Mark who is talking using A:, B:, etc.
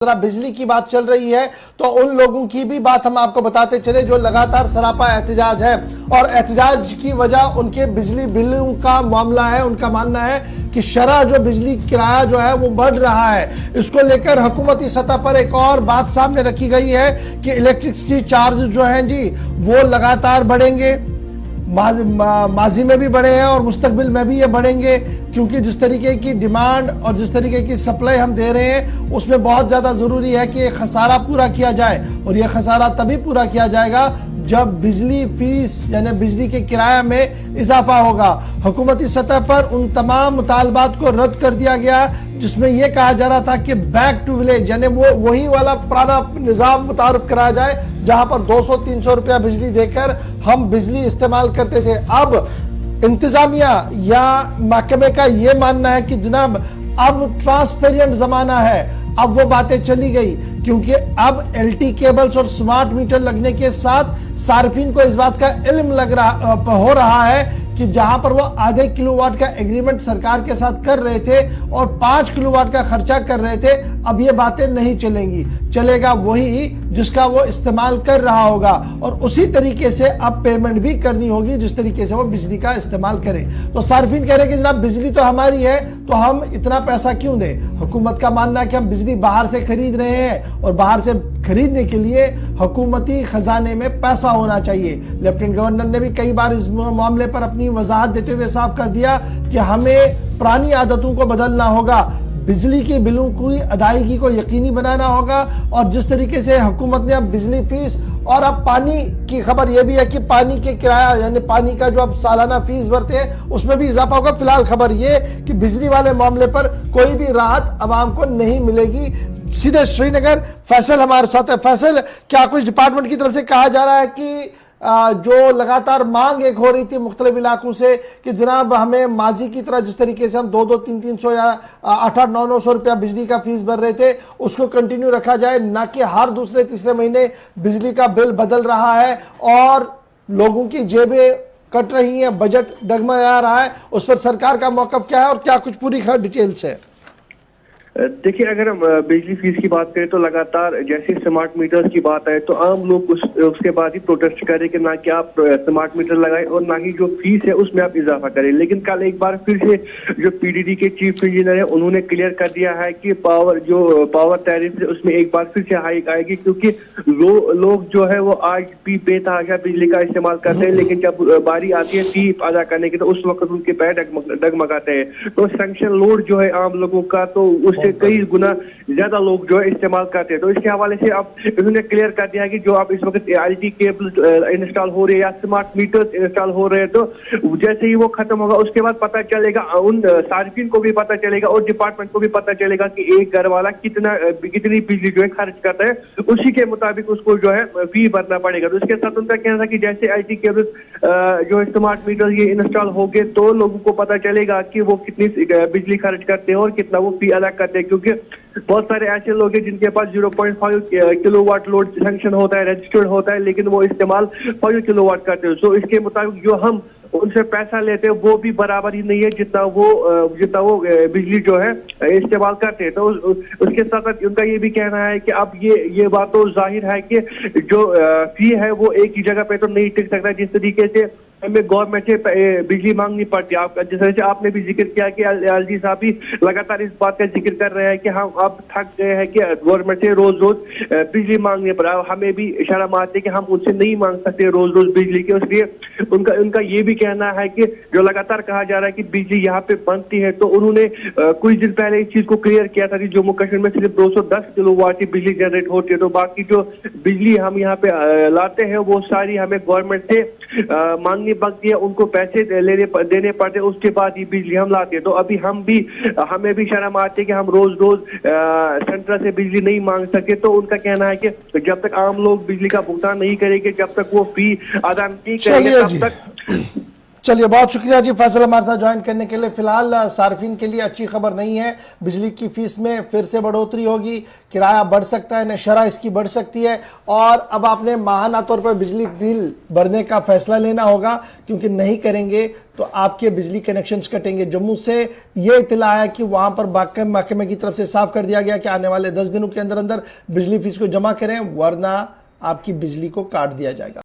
A: जरा बिजली की बात चल रही है तो उन लोगों की भी बात हम आपको बताते चले जो लगातार सरापा एहतजाज है और एहतजाज की वजह उनके बिजली बिलों का मामला है। उनका मानना है कि शरह जो बिजली किराया जो है वो बढ़ रहा है। इसको लेकर हुकूमती सतह पर एक और बात सामने रखी गई है कि इलेक्ट्रिसिटी चार्ज जो हैं जी वो लगातार बढ़ेंगे, माजी में भी बढ़े हैं और मुस्तकबिल में भी ये बढ़ेंगे, क्योंकि जिस तरीके की डिमांड और जिस तरीके की सप्लाई हम दे रहे हैं उसमें बहुत ज़्यादा ज़रूरी है कि खसारा पूरा किया जाए। और यह खसारा तभी पूरा किया जाएगा जब बिजली फीस यानी बिजली के किराया में इजाफा होगा। हुकूमती सतह पर उन तमाम मुतालबात को रद्द कर दिया गया जिसमें यह कहा जा रहा था कि बैक टू विलेज यानी वो वही वाला पुराना निज़ाम मुतारफ कराया जाए जहां पर 200-300 रुपया बिजली देकर हम बिजली इस्तेमाल करते थे। अब इंतजामिया या महकमे का यह मानना है कि जनाब अब ट्रांसपेरेंट जमाना है, अब वो बातें चली गई, क्योंकि अब एलटी केबल्स और स्मार्ट मीटर लगने के साथ सार्फिन को इस बात का इल्म हो रहा है कि जहां पर वो आधे किलोवाट का एग्रीमेंट सरकार के साथ कर रहे थे और 5 किलोवाट का खर्चा कर रहे थे, अब ये बातें नहीं चलेंगी। चलेगा वही जिसका वो इस्तेमाल कर रहा होगा और उसी तरीके से अब पेमेंट भी करनी होगी जिस तरीके से वो बिजली का इस्तेमाल करें। तो सार्फिन कह रहे हैं कि जनाब बिजली तो हमारी है तो हम इतना पैसा क्यों दें। हुकूमत का मानना है कि हम बिजली बाहर से खरीद रहे हैं और बाहर से खरीदने के लिए हुकूमती खजाने में पैसा होना चाहिए। लेफ्टिनेंट गवर्नर ने भी कई बार इस मामले पर अपनी वजाहत देते हुए साफ कर दिया कि हमें पुरानी आदतों को बदलना होगा, बिजली के बिलों की अदायगी को यकीनी बनाना होगा। और जिस तरीके से हुकूमत ने अब बिजली फीस और अब पानी की खबर यह भी है कि पानी के किराया यानी पानी का जो अब सालाना फीस भरते हैं उसमें भी इजाफा होगा। फिलहाल खबर यह कि बिजली वाले मामले पर कोई भी राहत आवाम को नहीं मिलेगी। सीधे श्रीनगर फैसल हमारे साथ है। फैसल, क्या कुछ डिपार्टमेंट की तरफ से कहा जा रहा है कि जो लगातार मांग एक हो रही थी मुख्तलिफ इलाकों से कि जनाब हमें माजी की तरह जिस तरीके से हम 200, 300 या 800, 900 रुपया बिजली का फीस भर रहे थे उसको कंटिन्यू रखा जाए, ना कि हर दूसरे तीसरे महीने बिजली का बिल बदल रहा है और लोगों की जेबें कट रही हैं, बजट डगमगा रहा है। उस पर सरकार का मौकफ क्या है और क्या कुछ पूरी डिटेल्स है?
B: देखिए, अगर हम बिजली फीस की बात करें तो लगातार जैसे स्मार्ट मीटर्स की बात है तो आम लोग उसके बाद ही प्रोटेस्ट करें कि ना कि आप स्मार्ट मीटर लगाएं और ना ही जो फीस है उसमें आप इजाफा करें। लेकिन कल एक बार फिर से जो पीडीडी के चीफ इंजीनियर है उन्होंने क्लियर कर दिया है कि पावर टैरिफ है उसमें एक बार फिर से हाइक आएगी, क्योंकि लोग जो है वो आज भी बेतहाशा बिजली का इस्तेमाल करते हैं, लेकिन जब बारी आती है फी अदा करने की तो उस वक्त उनके पैर डगमगाते हैं। तो सैंक्शन लोड जो है आम लोगों का तो उससे कई गुना ज्यादा लोग जो है इस्तेमाल करते हैं। तो इसके हवाले से अब इन्होंने क्लियर कर दिया है कि जो अब इस वक्त एलटी केबल इंस्टॉल हो रहे हैं या स्मार्ट मीटर्स इंस्टॉल हो रहे हैं तो जैसे ही वो खत्म होगा उसके बाद पता चलेगा, उन सार्फिन को भी पता चलेगा और डिपार्टमेंट को भी पता चलेगा कि एक घर वाला कितनी बिजली जो है खर्च करता है, उसी के मुताबिक उसको जो है फी भरना पड़ेगा। तो इसके साथ उनका कहना था कि जैसे एलटी केबल जो स्मार्ट मीटर ये इंस्टॉल हो गए तो लोगों को पता चलेगा कि वो कितनी बिजली खर्च करते हैं और कितना वो फी अदा करते हैं, क्योंकि बहुत सारे ऐसे लोग हैं जिनके पास 0.5 किलोवाट लोड सैंक्शन होता है, रजिस्टर्ड होता है, लेकिन वो इस्तेमाल 5 किलोवाट करते हैं। तो इसके मुताबिक जो हम उनसे पैसा लेते हैं वो भी बराबर ही नहीं है जितना वो बिजली जो है इस्तेमाल करते हैं। तो उसके साथ उनका ये भी कहना है कि अब ये बात तो जाहिर है कि जो फी है वो एक ही जगह पे तो नहीं टिक सकता, जिस तरीके से हमें गवर्नमेंट से बिजली मांगनी पड़ती है। जिस तरह से आपने भी जिक्र किया कि एलजी साहब भी लगातार इस बात का जिक्र कर रहे हैं कि हम अब थक गए हैं कि गवर्नमेंट से रोज रोज बिजली मांगनी पड़ा, हमें भी शर्म आती है कि हम उनसे नहीं मांग सकते रोज रोज बिजली के। इसलिए उनका ये भी कहना है कि जो लगातार कहा जा रहा है कि बिजली यहाँ पे बनती है, तो उन्होंने कुछ दिन पहले इस चीज को क्लियर किया था कि जम्मू कश्मीर में सिर्फ 210 किलोवाट की बिजली जनरेट होती है, तो बाकी जो बिजली हम यहाँ पे लाते हैं वो सारी हमें गवर्नमेंट से मांगनी बनती है, उनको पैसे देने पड़ते हैं, उसके बाद ही बिजली हम लाते हैं। तो अभी हमें भी शर्म आती है कि हम रोज रोज सेंटर से बिजली नहीं मांग सके। तो उनका कहना है कि जब तक आम लोग बिजली का भुगतान नहीं करेंगे, जब तक वो फी अदा नहीं करेंगे, तब तक
A: चलिए, बहुत शुक्रिया जी फैसल हमारे साथ ज्वाइन करने के लिए। फिलहाल सार्फिन के लिए अच्छी खबर नहीं है, बिजली की फीस में फिर से बढ़ोतरी होगी, किराया बढ़ सकता है, शरह इसकी बढ़ सकती है और अब आपने माहाना तौर पर बिजली बिल भरने का फैसला लेना होगा, क्योंकि नहीं करेंगे तो आपके बिजली कनेक्शंस कटेंगे। जम्मू से ये इत्तला है कि वहां पर महकमे की तरफ से साफ कर दिया गया कि आने वाले 10 दिनों के अंदर अंदर बिजली फीस को जमा करें, वरना आपकी बिजली को काट दिया जाएगा।